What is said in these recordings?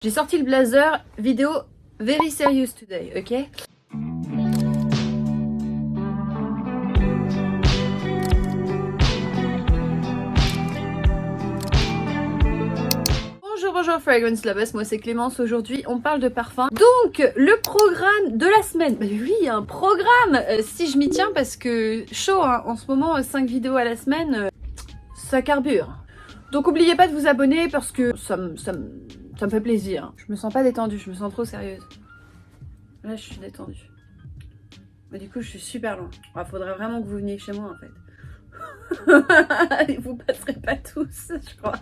J'ai sorti le blazer, vidéo very serious today, ok? Bonjour Fragrance Lovers, moi c'est Clémence, aujourd'hui on parle de parfum. Donc, le programme de la semaine, bah oui, un programme, si je m'y tiens parce que chaud, hein, en ce moment 5 vidéos à la semaine, ça carbure. Donc n'oubliez pas de vous abonner parce que ça me fait plaisir. Je me sens pas détendue, je me sens trop sérieuse. Là je suis détendue. Mais du coup je suis super loin. Il faudrait vraiment que vous veniez chez moi en fait. Vous passerez pas tous, je crois.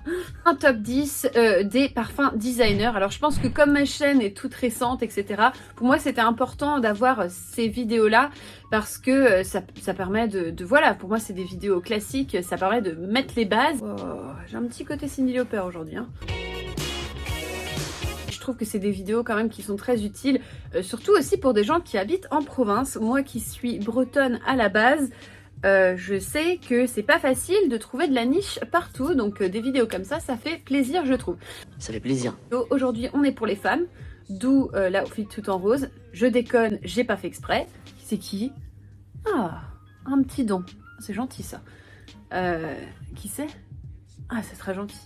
Un top 10 des parfums designers. Alors je pense que comme ma chaîne est toute récente, etc., pour moi c'était important d'avoir ces vidéos-là parce que ça permet de... Voilà, pour moi c'est des vidéos classiques, ça permet de mettre les bases. Oh, j'ai un petit côté Cyndi Lauper aujourd'hui, hein. Je trouve que c'est des vidéos quand même qui sont très utiles, surtout aussi pour des gens qui habitent en province. Moi qui suis bretonne à la base, je sais que c'est pas facile de trouver de la niche partout, donc des vidéos comme ça fait plaisir je trouve. Ça fait plaisir. Aujourd'hui on est pour les femmes, d'où l'outfit tout en rose. Je déconne, j'ai pas fait exprès. C'est qui? Ah, un petit don, c'est gentil ça. Qui c'est? Ah, c'est très gentil.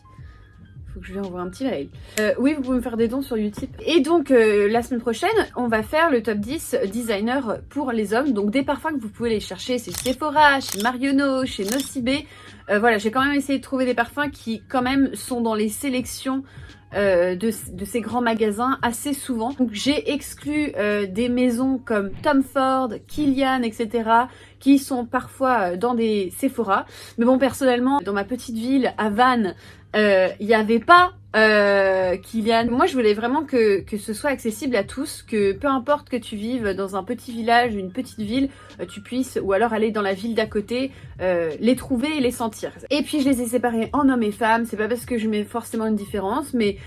Faut que je lui envoie un petit mail. Oui, vous pouvez me faire des dons sur Utip. Et donc, la semaine prochaine, on va faire le top 10 designer pour les hommes. Donc, des parfums que vous pouvez aller chercher chez Sephora, chez Marionneau, chez Nocibé. Voilà, j'ai quand même essayé de trouver des parfums qui, quand même, sont dans les sélections de ces grands magasins assez souvent. Donc, j'ai exclu des maisons comme Tom Ford, Kilian, etc., qui sont parfois dans des Sephora. Mais bon, personnellement, dans ma petite ville, à Vannes, il n'y avait pas Kilian. Moi je voulais vraiment que ce soit accessible à tous, que peu importe que tu vives dans un petit village, une petite ville, tu puisses, ou alors aller dans la ville d'à côté, les trouver et les sentir. Et puis je les ai séparés en hommes et femmes, c'est pas parce que je mets forcément une différence, mais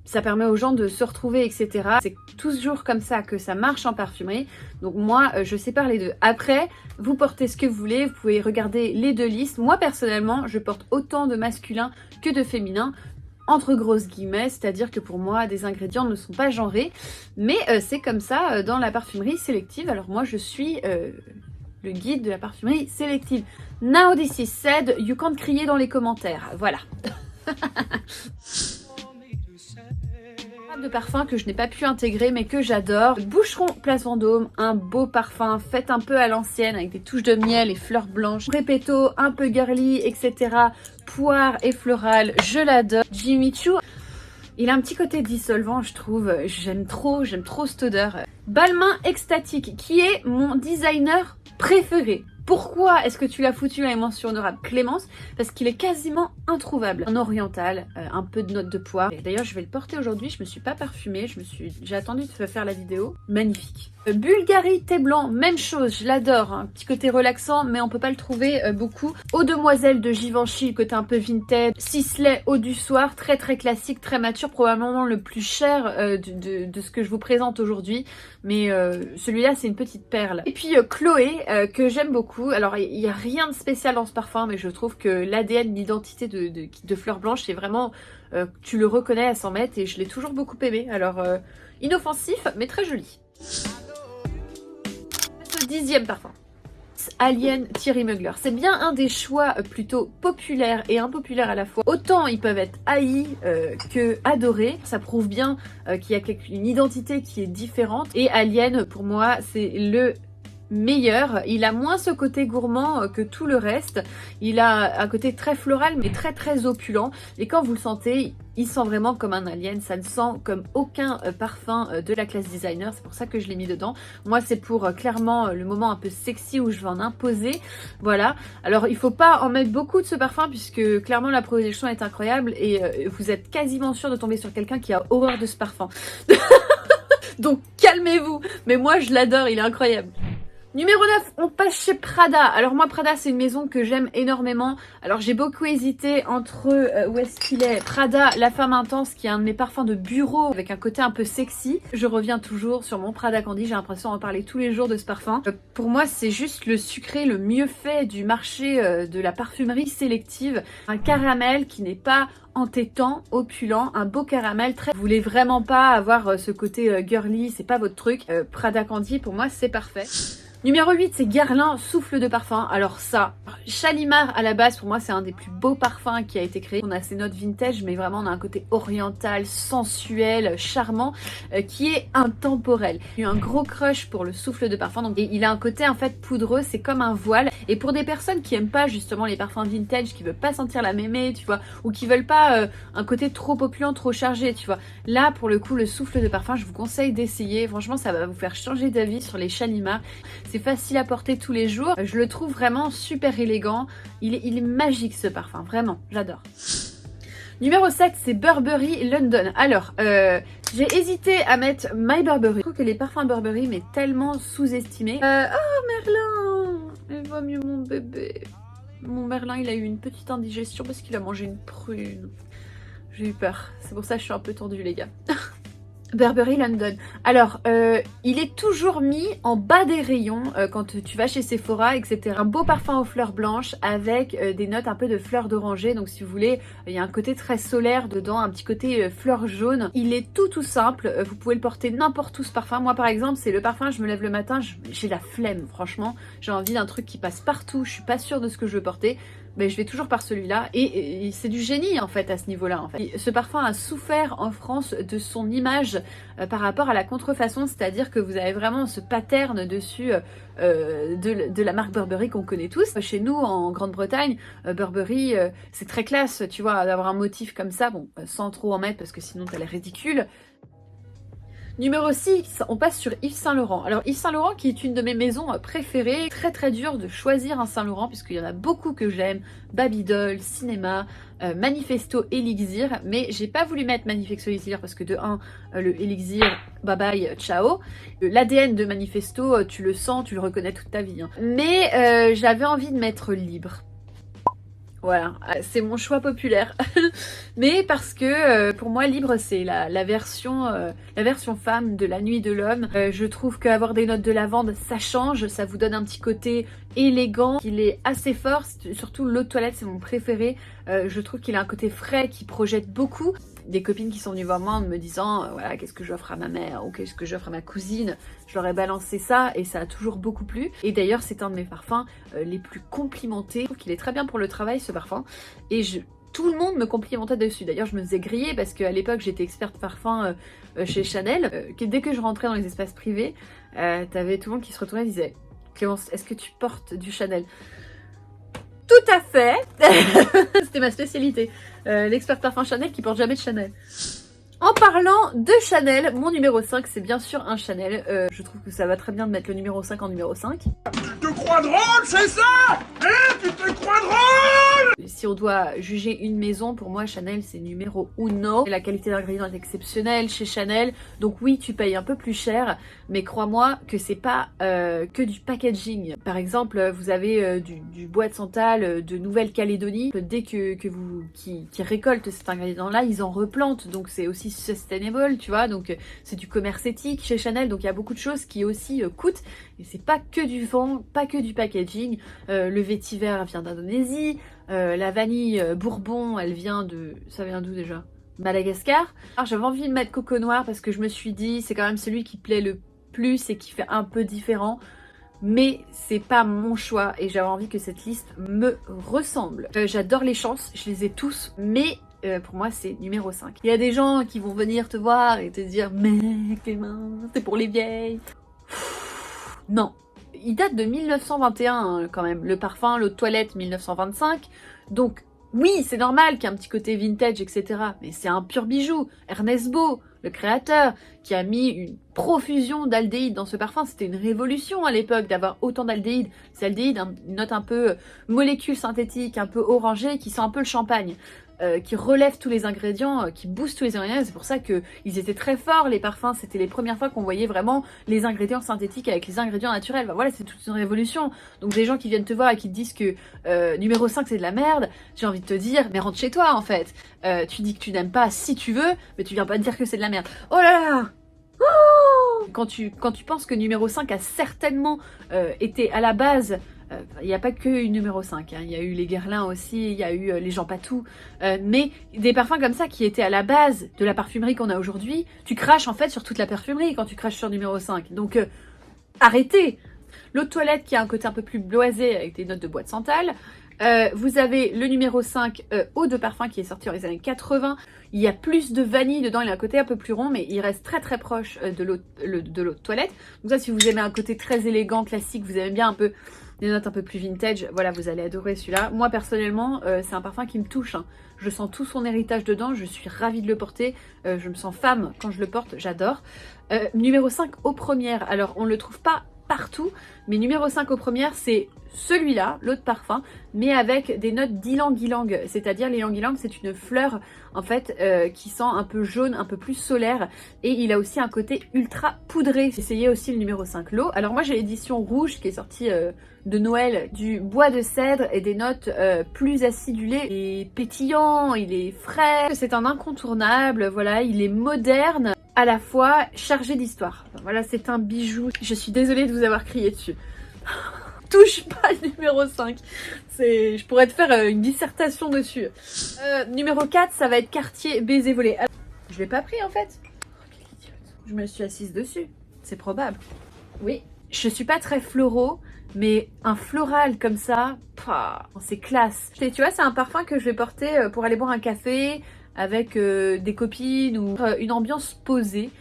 ça permet aux gens de se retrouver, etc. C'est toujours comme ça que ça marche en parfumerie. Donc moi, je sépare les deux. Après, vous portez ce que vous voulez, vous pouvez regarder les deux listes. Moi, personnellement, je porte autant de masculin que de féminin, entre grosses guillemets, c'est-à-dire que pour moi, des ingrédients ne sont pas genrés. Mais c'est comme ça dans la parfumerie sélective. Alors moi, je suis... le guide de la parfumerie sélective. Now this is said, you can't crier dans les commentaires. Voilà. De parfum que je n'ai pas pu intégrer mais que j'adore. Boucheron Place Vendôme, un beau parfum fait un peu à l'ancienne avec des touches de miel et fleurs blanches. Repetto, un peu girly, etc. Poire et floral, je l'adore. Jimmy Choo, il a un petit côté dissolvant je trouve, j'aime trop cette odeur. Balmain Extatique, qui est mon designer préféré. Pourquoi est-ce que tu l'as foutu à la mention honorable Clémence? Parce qu'il est quasiment introuvable. Un oriental, un peu de notes de poire. D'ailleurs, je vais le porter aujourd'hui. Je me suis pas parfumée. J'ai attendu de faire la vidéo. Magnifique. Bulgarie thé blanc, même chose. Je l'adore. Un petit côté relaxant, mais on peut pas le trouver beaucoup. Eau demoiselle de Givenchy, le côté un peu vintage. Sisley eau du soir, très très classique, très mature. Probablement le plus cher de ce que je vous présente aujourd'hui. Mais celui-là, c'est une petite perle. Et puis Chloé, que j'aime beaucoup. Alors il n'y a rien de spécial dans ce parfum, mais je trouve que l'ADN, l'identité de Fleur Blanche, c'est vraiment, tu le reconnais à 100 mètres et je l'ai toujours beaucoup aimé. Alors inoffensif, mais très joli. Le 10e parfum. Alien Thierry Mugler. C'est bien un des choix plutôt populaires et impopulaires à la fois. Autant ils peuvent être haïs que adorés. Ça prouve bien qu'il y a une identité qui est différente. Et Alien, pour moi, c'est le meilleur. Il a moins ce côté gourmand que tout le reste. Il a un côté très floral mais très très opulent. Et quand vous le sentez, il sent vraiment comme un alien. Ça ne sent comme aucun parfum de la classe designer. C'est pour ça que je l'ai mis dedans. Moi, c'est pour clairement le moment un peu sexy où je vais en imposer. Voilà. Alors, il faut pas en mettre beaucoup de ce parfum puisque clairement la projection est incroyable et vous êtes quasiment sûr de tomber sur quelqu'un qui a horreur de ce parfum. Donc, calmez-vous. Mais moi, je l'adore. Il est incroyable. Numéro 9, on passe chez Prada. Alors moi Prada c'est une maison que j'aime énormément. Alors j'ai beaucoup hésité entre où est-ce qu'il est Prada, La Femme Intense qui est un de mes parfums de bureau avec un côté un peu sexy. Je reviens toujours sur mon Prada Candy, j'ai l'impression d'en parler tous les jours de ce parfum. Pour moi c'est juste le sucré le mieux fait du marché de la parfumerie sélective. Un caramel qui n'est pas entêtant, opulent, un beau caramel très... Vous voulez vraiment pas avoir ce côté girly, c'est pas votre truc. Prada Candy pour moi c'est parfait. Numéro 8, c'est Guerlain Souffle de Parfum. Alors ça, Shalimar à la base, pour moi, c'est un des plus beaux parfums qui a été créé. On a ces notes vintage, mais vraiment on a un côté oriental, sensuel, charmant, qui est intemporel. J'ai eu un gros crush pour le souffle de parfum. Donc, il a un côté en fait poudreux, c'est comme un voile. Et pour des personnes qui aiment pas justement les parfums vintage, qui veulent pas sentir la mémé, tu vois, ou qui veulent pas un côté trop opulent, trop chargé, tu vois. Là, pour le coup, le souffle de parfum, je vous conseille d'essayer. Franchement, ça va vous faire changer d'avis sur les Shalimar. C'est facile à porter tous les jours. Je le trouve vraiment super élégant. Il est magique ce parfum, vraiment, j'adore. Numéro 7, c'est Burberry London. Alors, j'ai hésité à mettre My Burberry. Je trouve que les parfums Burberry, mais tellement sous-estimés. Oh Merlin, il va mieux mon bébé. Mon Merlin, il a eu une petite indigestion parce qu'il a mangé une prune. J'ai eu peur. C'est pour ça que je suis un peu tendue, les gars. Burberry London. Alors, il est toujours mis en bas des rayons quand tu vas chez Sephora, etc. Un beau parfum aux fleurs blanches avec des notes un peu de fleurs d'oranger. Donc si vous voulez, il y a un côté très solaire dedans, un petit côté fleur jaune. Il est tout simple. Vous pouvez le porter n'importe où ce parfum. Moi par exemple, c'est le parfum, je me lève le matin, j'ai la flemme franchement. J'ai envie d'un truc qui passe partout. Je suis pas sûre de ce que je veux porter. Mais je vais toujours par celui-là et c'est du génie en fait à ce niveau-là. En fait. Ce parfum a souffert en France de son image par rapport à la contrefaçon, c'est-à-dire que vous avez vraiment ce pattern dessus de la marque Burberry qu'on connaît tous. Chez nous en Grande-Bretagne, Burberry c'est très classe, tu vois, d'avoir un motif comme ça, bon, sans trop en mettre parce que sinon t'as l'air ridicule. Numéro 6, on passe sur Yves Saint Laurent. Alors Yves Saint Laurent qui est une de mes maisons préférées, très dur de choisir un Saint Laurent puisqu'il y en a beaucoup que j'aime, Babydol, Cinéma, Manifesto, Elixir, mais j'ai pas voulu mettre Manifesto Elixir parce que de 1, le Elixir, bye bye, ciao. L'ADN de Manifesto, tu le sens, tu le reconnais toute ta vie. Hein. Mais j'avais envie de mettre Libre. Voilà, c'est mon choix populaire. Mais parce que pour moi, Libre, c'est la version femme de La Nuit de l'Homme. Je trouve qu'avoir des notes de lavande, ça change, ça vous donne un petit côté élégant. Il est assez fort, surtout l'eau de toilette, c'est mon préféré. Je trouve qu'il a un côté frais qui projette beaucoup. Des copines qui sont venues voir moi en me disant voilà, qu'est-ce que j'offre à ma mère ou qu'est-ce que j'offre à ma cousine, je leur ai balancé ça et ça a toujours beaucoup plu. Et d'ailleurs c'est un de mes parfums les plus complimentés. Je trouve qu'il est très bien pour le travail ce parfum et tout le monde me complimentait dessus. D'ailleurs je me faisais griller parce qu'à l'époque j'étais experte parfum chez Chanel. Dès que je rentrais dans les espaces privés, t'avais tout le monde qui se retournait et disait Clémence, est-ce que tu portes du Chanel ? Tout à fait. C'était ma spécialité. L'expert parfum Chanel qui porte jamais de Chanel. En parlant de Chanel, mon numéro 5, c'est bien sûr un Chanel. Je trouve que ça va très bien de mettre le numéro 5 en numéro 5. Tu te crois drôle, c'est ça? Tu te crois drôle? Si on doit juger une maison, pour moi, Chanel, c'est numéro 1. La qualité d'ingrédients est exceptionnelle chez Chanel. Donc oui, tu payes un peu plus cher, mais crois-moi que c'est pas que du packaging. Par exemple, vous avez du bois de santal de Nouvelle-Calédonie. Dès qui récoltent cet ingrédient-là, ils en replantent. Donc c'est aussi sustainable, tu vois. Donc c'est du commerce éthique chez Chanel. Donc il y a beaucoup de choses qui aussi coûtent. Et c'est pas que du vent, pas que du packaging. Le vétiver vient d'Indonésie. La vanille Bourbon, ça vient d'où déjà? Madagascar. Alors j'avais envie de mettre Coco Noir parce que je me suis dit c'est quand même celui qui plaît le plus et qui fait un peu différent. Mais c'est pas mon choix et j'avais envie que cette liste me ressemble. J'adore les chances, je les ai tous, mais pour moi c'est numéro 5. Il y a des gens qui vont venir te voir et te dire mais Clément, c'est pour les vieilles. Non. Il date de 1921 quand même, le parfum, l'eau de toilette 1925, donc oui c'est normal qu'il y ait un petit côté vintage etc, mais c'est un pur bijou. Ernest Beau, le créateur, qui a mis une profusion d'aldéhyde dans ce parfum, c'était une révolution à l'époque d'avoir autant d'aldéhyde. C'est aldéhyde, une note un peu molécule synthétique, un peu orangée, qui sent un peu le champagne. qui relève tous les ingrédients, qui booste tous les ingrédients. C'est pour ça qu'ils étaient très forts, les parfums. C'était les premières fois qu'on voyait vraiment les ingrédients synthétiques avec les ingrédients naturels. Bah voilà, c'est toute une révolution. Donc des gens qui viennent te voir et qui te disent que numéro 5 c'est de la merde, j'ai envie de te dire, mais rentre chez toi en fait. Tu dis que tu n'aimes pas si tu veux, mais tu viens pas te dire que c'est de la merde. Oh là là! Quand tu penses que numéro 5 a certainement été à la base, il n'y a pas que une numéro 5, hein. Il y a eu les Guerlain aussi, il y a eu les Jean Patou, mais des parfums comme ça qui étaient à la base de la parfumerie qu'on a aujourd'hui, tu craches en fait sur toute la parfumerie quand tu craches sur numéro 5. Donc arrêtez. L'eau de toilette qui a un côté un peu plus blasé avec des notes de bois de santal. Vous avez le numéro 5 eau de parfum qui est sorti dans les années 80. Il y a plus de vanille dedans, il a un côté un peu plus rond, mais il reste très très proche de l'eau de toilette. Donc ça, si vous aimez un côté très élégant, classique, vous aimez bien un peu des notes un peu plus vintage, voilà, vous allez adorer celui-là. Moi personnellement, c'est un parfum qui me touche, hein. Je sens tout son héritage dedans, je suis ravie de le porter, je me sens femme quand je le porte, j'adore. Numéro 5 aux premières, alors on ne le trouve pas partout, mais numéro 5 aux premières, c'est celui-là, l'eau de parfum, mais avec des notes d'ylang-ylang, c'est-à-dire l'ylang-ylang, c'est une fleur en fait qui sent un peu jaune, un peu plus solaire, et il a aussi un côté ultra poudré. Essayez aussi le numéro 5 l'eau. Alors moi j'ai l'édition rouge qui est sortie de Noël, du bois de cèdre et des notes plus acidulées. Il est pétillant, il est frais, c'est un incontournable, voilà, il est moderne, à la fois chargé d'histoire. Voilà, c'est un bijou. Je suis désolée de vous avoir crié dessus. Touche pas le numéro 5. Je pourrais te faire une dissertation dessus. Numéro 4, ça va être Cartier baiser volé. Je l'ai pas pris en fait. Oh, quelle idiote. Je me suis assise dessus. C'est probable. Oui. Je suis pas très floraux, mais un floral comme ça, c'est classe. Tu vois, c'est un parfum que je vais porter pour aller boire un café avec des copines ou une ambiance posée.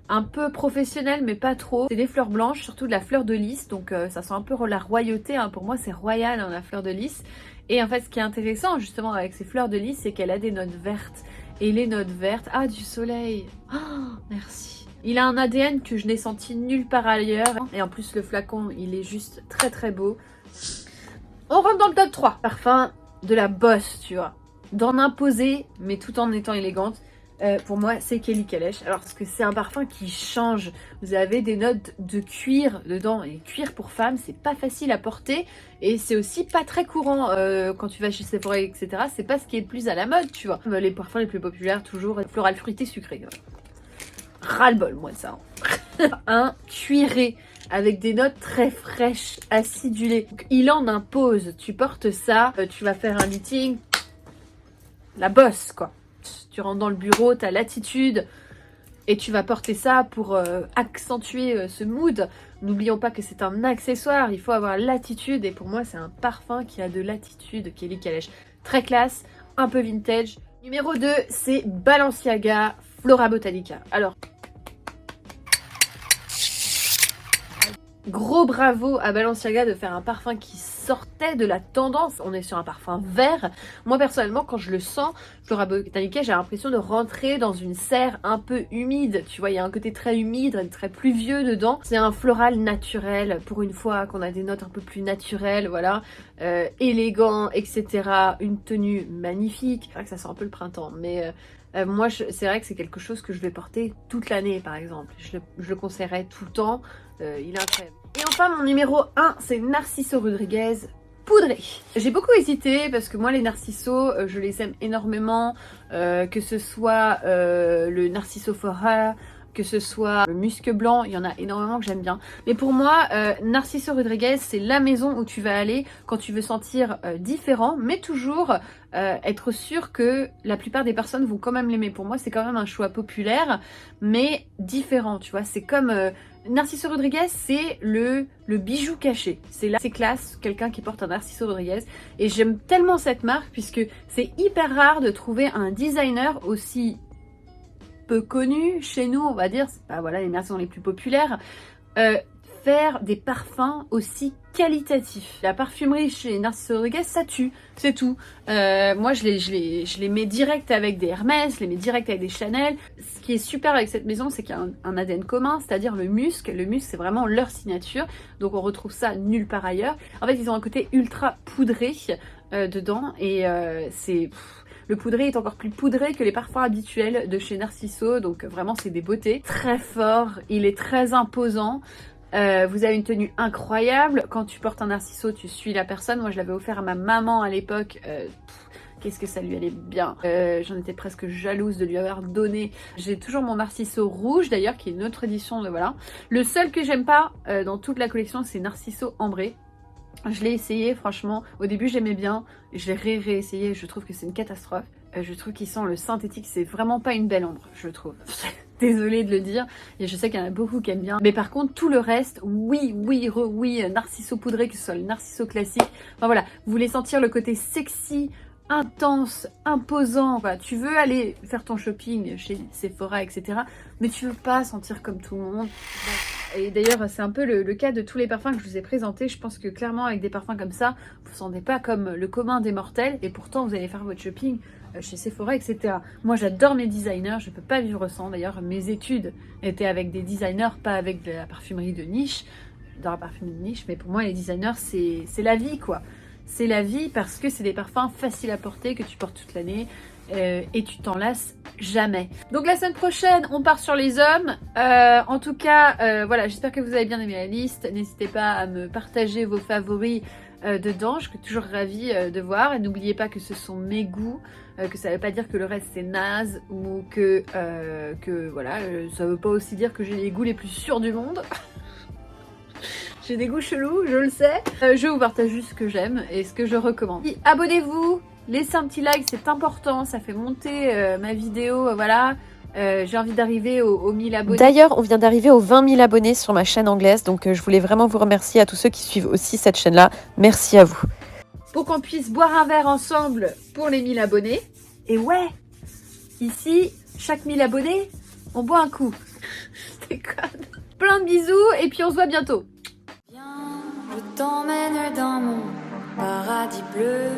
Un peu professionnel mais pas trop. C'est des fleurs blanches, surtout de la fleur de lys, donc ça sent un peu la royauté, hein. Pour moi c'est royal, hein, la fleur de lys. Et en fait ce qui est intéressant justement avec ces fleurs de lys, c'est qu'elle a des notes vertes. Et les notes vertes, du soleil, merci. Il a un ADN que je n'ai senti nulle part ailleurs. Et en plus le flacon il est juste très très beau. On rentre dans le top 3. Parfum de la bosse, tu vois. D'en imposer mais tout en étant élégante. Pour moi, c'est Kelly Kelesh. Alors, parce que c'est un parfum qui change. Vous avez des notes de cuir dedans. Et cuir pour femme, c'est pas facile à porter. Et c'est aussi pas très courant quand tu vas chez Sephora, etc. C'est pas ce qui est le plus à la mode, tu vois. Les parfums les plus populaires, toujours floral fruité sucré. Ras-le-bol, moi, ça. Un cuiré avec des notes très fraîches, acidulées. Donc, il en impose. Tu portes ça, tu vas faire un meeting. La bosse, quoi. Tu rentres dans le bureau, tu as l'attitude et tu vas porter ça pour accentuer ce mood. N'oublions pas que c'est un accessoire, il faut avoir l'attitude et pour moi c'est un parfum qui a de l'attitude, Kelly Kelesh. Très classe, un peu vintage. Numéro 2, c'est Balenciaga Flora Botanica. Alors, gros bravo à Balenciaga de faire un parfum qui sortait de la tendance. On est sur un parfum vert. Moi personnellement quand je le sens, Flora Botanica, j'ai l'impression de rentrer dans une serre un peu humide. Tu vois, il y a un côté très humide, très pluvieux dedans. C'est un floral naturel pour une fois qu'on a des notes un peu plus naturelles, voilà. Élégant, etc. Une tenue magnifique. C'est vrai que ça sent un peu le printemps, mais moi c'est vrai que c'est quelque chose que je vais porter toute l'année par exemple. Je le conseillerais tout le temps. Il est incroyable. Et enfin mon numéro 1 c'est Narciso Rodriguez poudré. J'ai beaucoup hésité parce que moi les Narciso je les aime énormément, que ce soit le Narciso Fora, que ce soit le musc blanc, il y en a énormément que j'aime bien. Mais pour moi, Narciso Rodriguez, c'est la maison où tu vas aller quand tu veux sentir différent, mais toujours être sûr que la plupart des personnes vont quand même l'aimer. Pour moi, c'est quand même un choix populaire, mais différent, tu vois. C'est comme Narciso Rodriguez, c'est le bijou caché. C'est là, c'est classe, quelqu'un qui porte un Narciso Rodriguez. Et j'aime tellement cette marque puisque c'est hyper rare de trouver un designer aussi peu connu chez nous, on va dire, c'est pas voilà les Narciso les plus populaires, faire des parfums aussi qualitatifs. La parfumerie chez Narciso Rodriguez, ça tue, c'est tout. Moi je les mets direct avec des Hermès, je les mets direct avec des Chanel. Ce qui est super avec cette maison, c'est qu'il y a un ADN commun, c'est-à-dire le musc. Le musc, c'est vraiment leur signature, donc on retrouve ça nulle part ailleurs. En fait, ils ont un côté ultra poudré dedans et c'est... Le poudré est encore plus poudré que les parfums habituels de chez Narciso, donc vraiment c'est des beautés. Très fort, il est très imposant. Vous avez une tenue incroyable. Quand tu portes un Narciso, tu suis la personne. Moi, je l'avais offert à ma maman à l'époque. Qu'est-ce que ça lui allait bien. J'en étais presque jalouse de lui avoir donné. J'ai toujours mon Narciso rouge d'ailleurs, qui est une autre édition de voilà. Le seul que j'aime pas dans toute la collection, c'est Narciso ambré. Je l'ai essayé, franchement. Au début, j'aimais bien. Je l'ai réessayé. Je trouve que c'est une catastrophe. Je trouve qu'il sent le synthétique. C'est vraiment pas une belle ambre, je trouve. Désolée de le dire, et je sais qu'il y en a beaucoup qui aiment bien. Mais par contre, tout le reste, oui, Narciso poudré, que ce soit le Narciso classique. Enfin voilà, vous voulez sentir le côté sexy, intense, imposant. Voilà, tu veux aller faire ton shopping chez Sephora, etc. Mais tu veux pas sentir comme tout le monde. Et d'ailleurs, c'est un peu le cas de tous les parfums que je vous ai présentés. Je pense que clairement, avec des parfums comme ça, vous ne sentez pas comme le commun des mortels. Et pourtant, vous allez faire votre shopping chez Sephora, etc. Moi, j'adore mes designers. Je ne peux pas vivre sans. D'ailleurs, mes études étaient avec des designers, pas avec de la parfumerie de niche. Dans la parfumerie de niche. Mais pour moi, les designers, c'est la vie, quoi. C'est la vie parce que c'est des parfums faciles à porter, que tu portes toute l'année. Et tu t'en lasses jamais. Donc la semaine prochaine, on part sur les hommes. En tout cas, voilà, j'espère que vous avez bien aimé la liste. N'hésitez pas à me partager vos favoris dedans. Je suis toujours ravie de voir. Et n'oubliez pas que ce sont mes goûts, que ça ne veut pas dire que le reste c'est naze ou que voilà, ça ne veut pas aussi dire que j'ai les goûts les plus sûrs du monde. J'ai des goûts chelous, je le sais. Je vous partage juste ce que j'aime et ce que je recommande. Abonnez-vous! Laissez un petit like, c'est important, ça fait monter ma vidéo, voilà. J'ai envie d'arriver aux 1000 abonnés. D'ailleurs, on vient d'arriver aux 20 000 abonnés sur ma chaîne anglaise, donc je voulais vraiment vous remercier à tous ceux qui suivent aussi cette chaîne-là. Merci à vous. Pour qu'on puisse boire un verre ensemble pour les 1000 abonnés. Et ouais, ici, chaque 1000 abonnés, on boit un coup. Je déconne. Plein de bisous et puis on se voit bientôt. Viens, je t'emmène dans mon paradis bleu.